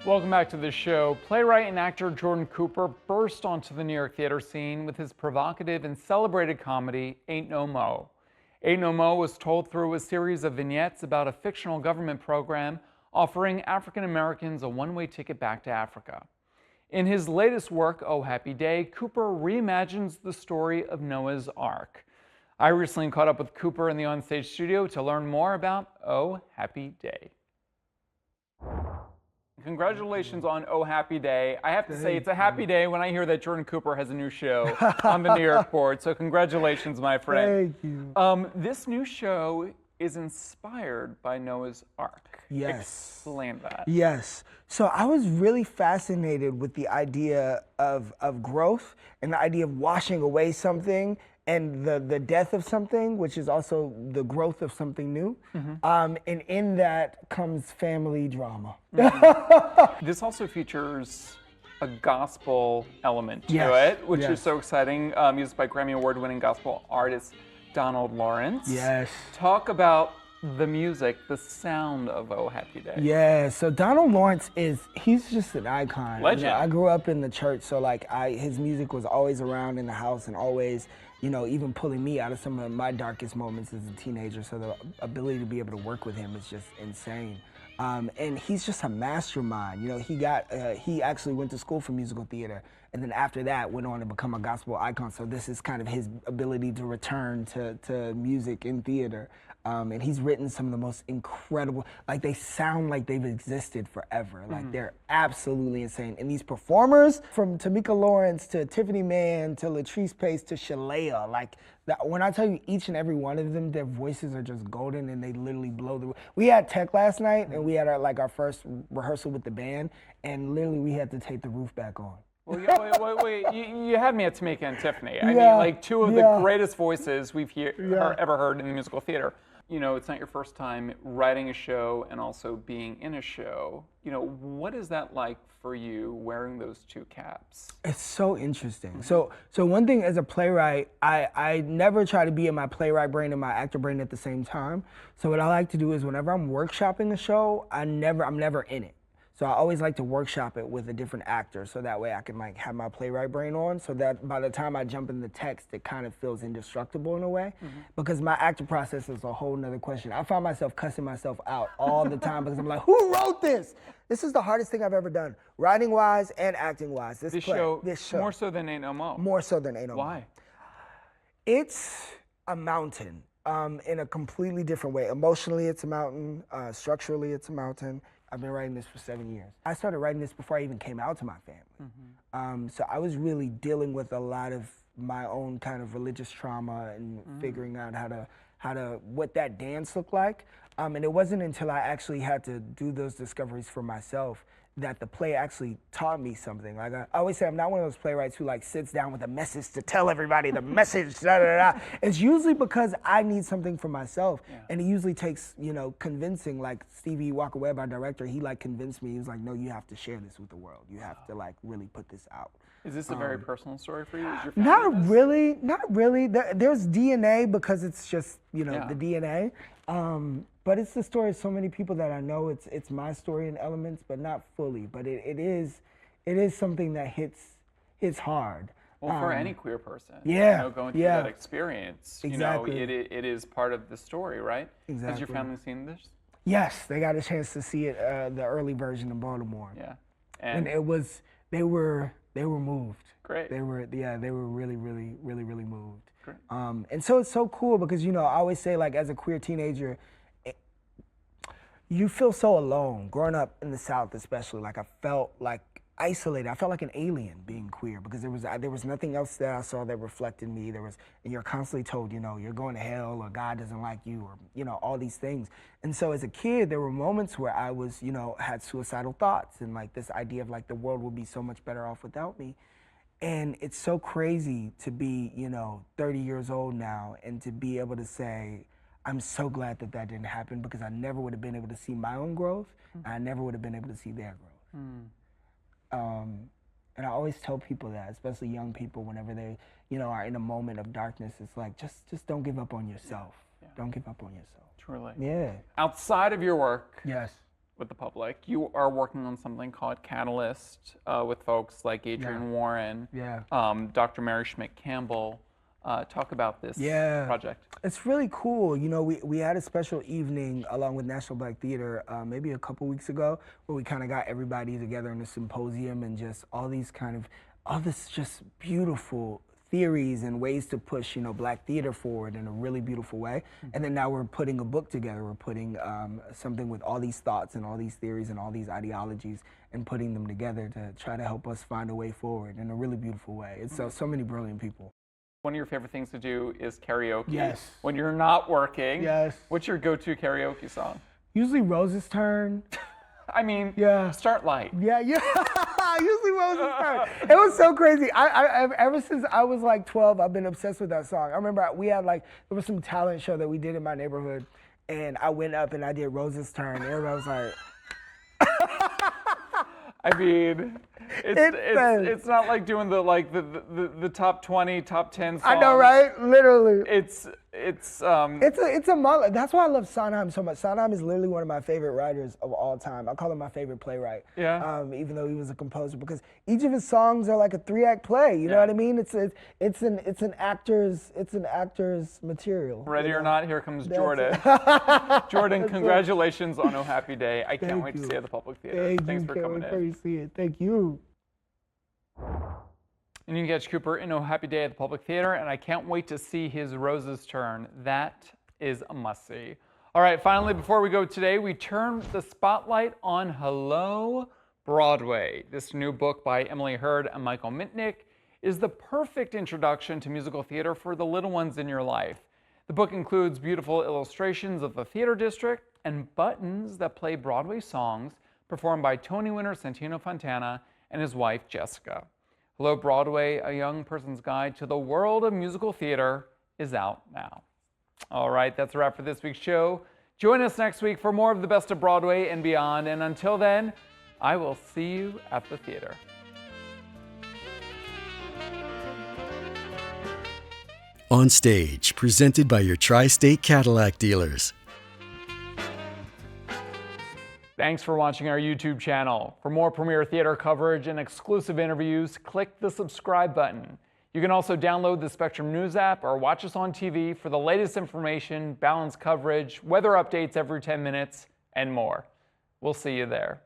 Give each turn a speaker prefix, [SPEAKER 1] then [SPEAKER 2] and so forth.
[SPEAKER 1] Welcome back to the show. Playwright and actor Jordan Cooper burst onto the New York theater scene with his provocative and celebrated comedy, Ain't No Mo. Ain't No Mo was told through a series of vignettes about a fictional government program offering African Americans a one-way ticket back to Africa. In his latest work, Oh Happy Day, Cooper reimagines the story of Noah's Ark. I recently caught up with Cooper in the onstage studio to learn more about Oh Happy Day. Congratulations on Oh Happy Day. I have to say, it's a happy day when I hear that Jordan Cooper has a new show on the New York board. So congratulations, my friend.
[SPEAKER 2] Thank you.
[SPEAKER 1] This new show is inspired by Noah's Ark.
[SPEAKER 2] Yes.
[SPEAKER 1] Explain that.
[SPEAKER 2] Yes. So I was really fascinated with the idea of growth and the idea of washing away something and the death of something, which is also the growth of something new. And in that comes family drama.
[SPEAKER 1] This also features a gospel element to
[SPEAKER 2] Yes,
[SPEAKER 1] it, which is
[SPEAKER 2] yes.
[SPEAKER 1] so exciting. Used by Grammy Award-winning gospel artist Donald Lawrence.
[SPEAKER 2] Yes.
[SPEAKER 1] Talk about the music, the sound of Oh Happy Day.
[SPEAKER 2] Yeah, so Donald Lawrence he's just an icon.
[SPEAKER 1] Legend.
[SPEAKER 2] You know, I grew up in the church, so his music was always around in the house and always, even pulling me out of some of my darkest moments as a teenager. So the ability to be able to work with him is just insane. And he's just a mastermind. He actually went to school for musical theater, and then after that went on to become a gospel icon. So this is kind of his ability to return to music in theater. And he's written some of the most incredible, they sound like they've existed forever. They're absolutely insane. And these performers, from Tamika Lawrence to Tiffany Mann to Latrice Pace to Shalea, when I tell you each and every one of them, their voices are just golden and they literally blow the. We had tech last night and we had our first rehearsal with the band, and literally we had to take the roof back on.
[SPEAKER 1] Well, wait. You had me at Tamika and Tiffany. I mean, two of the greatest voices we've ever heard in the musical theater. It's not your first time writing a show and also being in a show. What is that like for you, wearing those two caps?
[SPEAKER 2] It's so interesting. So one thing as a playwright, I never try to be in my playwright brain and my actor brain at the same time. So what I like to do is whenever I'm workshopping a show, I'm never in it. So I always like to workshop it with a different actor, so that way I can have my playwright brain on, so that by the time I jump in the text, it kind of feels indestructible in a way. Because my actor process is a whole nother question. I find myself cussing myself out all the time because I'm like, who wrote this? This is the hardest thing I've ever done, writing-wise and acting-wise. This show.
[SPEAKER 1] More so than Ain't No Mo.
[SPEAKER 2] More so than Ain't No Mo.
[SPEAKER 1] Why?
[SPEAKER 2] It's a mountain in a completely different way. Emotionally, it's a mountain. Structurally, it's a mountain. I've been writing this for 7 years. I started writing this before I even came out to my family. So I was really dealing with a lot of my own kind of religious trauma and figuring out what that dance looked like. And it wasn't until I actually had to do those discoveries for myself that the play actually taught me something. I always say I'm not one of those playwrights who sits down with a message to tell everybody the message, da da da. It's usually because I need something for myself. And it usually takes, convincing, Stevie Walker-Webb, our director, he convinced me. He was like, no, you have to share this with the world. You have to really put this out.
[SPEAKER 1] Is this a very personal story for you? Is your
[SPEAKER 2] Not really. There's DNA because it's just, the DNA. But it's the story of so many people that I know. It's my story in elements, but not fully. But it is something that hits hard.
[SPEAKER 1] Well, for any queer person, going through that experience,
[SPEAKER 2] exactly.
[SPEAKER 1] It is part of the story, right?
[SPEAKER 2] Exactly.
[SPEAKER 1] Has your family seen this?
[SPEAKER 2] Yes, they got a chance to see it, the early version in Baltimore.
[SPEAKER 1] Yeah,
[SPEAKER 2] and they were moved.
[SPEAKER 1] Great.
[SPEAKER 2] They were really moved.
[SPEAKER 1] Great.
[SPEAKER 2] And so it's so cool because I always say as a queer teenager, you feel so alone. Growing up in the South, especially, I felt isolated. I felt like an alien being queer because there was nothing else that I saw that reflected me. And you're constantly told, you're going to hell or God doesn't like you or all these things. And so as a kid, there were moments where I was, had suicidal thoughts and this idea of the world will be so much better off without me. And it's so crazy to be, 30 years old now and to be able to say, I'm so glad that didn't happen because I never would have been able to see my own growth and I never would have been able to see their growth. And I always tell people that, especially young people, whenever they, are in a moment of darkness, it's just don't give up on yourself. Don't give up on yourself.
[SPEAKER 1] Truly.
[SPEAKER 2] Yeah.
[SPEAKER 1] Outside of your work,
[SPEAKER 2] yes,
[SPEAKER 1] with the public. You are working on something called Catalyst with folks like Adrian Warren, Dr. Mary Schmidt-Campbell. Talk about this project.
[SPEAKER 2] It's really cool. You know, we had a special evening along with National Black Theater maybe a couple weeks ago where we kind of got everybody together in a symposium and just all this just beautiful theories and ways to push, you know, Black theater forward in a really beautiful way. And then now we're putting a book together. We're putting something with all these thoughts and all these theories and all these ideologies and putting them together to try to help us find a way forward in a really beautiful way. It's so many brilliant people.
[SPEAKER 1] One of your favorite things to do is karaoke.
[SPEAKER 2] Yes.
[SPEAKER 1] When you're not working.
[SPEAKER 2] Yes.
[SPEAKER 1] What's your go-to karaoke song?
[SPEAKER 2] Usually Rose's Turn.
[SPEAKER 1] I mean, start light.
[SPEAKER 2] Yeah. Usually Rose's Turn. It was so crazy. I ever since I was like 12, I've been obsessed with that song. I remember there was some talent show that we did in my neighborhood, and I went up and I did Rose's Turn. And everybody was like,
[SPEAKER 1] I mean, it's not like doing the top 20, top 10 songs.
[SPEAKER 2] I know, right? Literally.
[SPEAKER 1] It's
[SPEAKER 2] a mullet. That's why I love Sondheim so much. Sondheim is literally one of my favorite writers of all time. I call him my favorite playwright.
[SPEAKER 1] Yeah.
[SPEAKER 2] Even though he was a composer, because each of his songs are like a 3-act play. You know what I mean? It's an actor's material.
[SPEAKER 1] Ready or not, here comes Jordan. Jordan, congratulations on Oh Happy Day. I can't wait to see you at the Public Theater. Thanks for coming in.
[SPEAKER 2] See it. Thank you.
[SPEAKER 1] And you can catch Cooper in Oh Happy Day at the Public Theater, and I can't wait to see his Rose's Turn. That is a must-see. All right, finally, before we go today, we turn the spotlight on Hello, Broadway. This new book by Emily Hurd and Michael Mitnick is the perfect introduction to musical theater for the little ones in your life. The book includes beautiful illustrations of the theater district and buttons that play Broadway songs performed by Tony winner Santino Fontana and his wife, Jessica. Hello, Broadway, a young person's guide to the world of musical theater is out now. All right, that's a wrap for this week's show. Join us next week for more of the best of Broadway and beyond. And until then, I will see you at the theater.
[SPEAKER 3] On Stage, presented by your Tri-State Cadillac dealers.
[SPEAKER 1] Thanks for watching our YouTube channel. For more premiere theater coverage and exclusive interviews, click the subscribe button. You can also download the Spectrum News app or watch us on TV for the latest information, balanced coverage, weather updates every 10 minutes, and more. We'll see you there.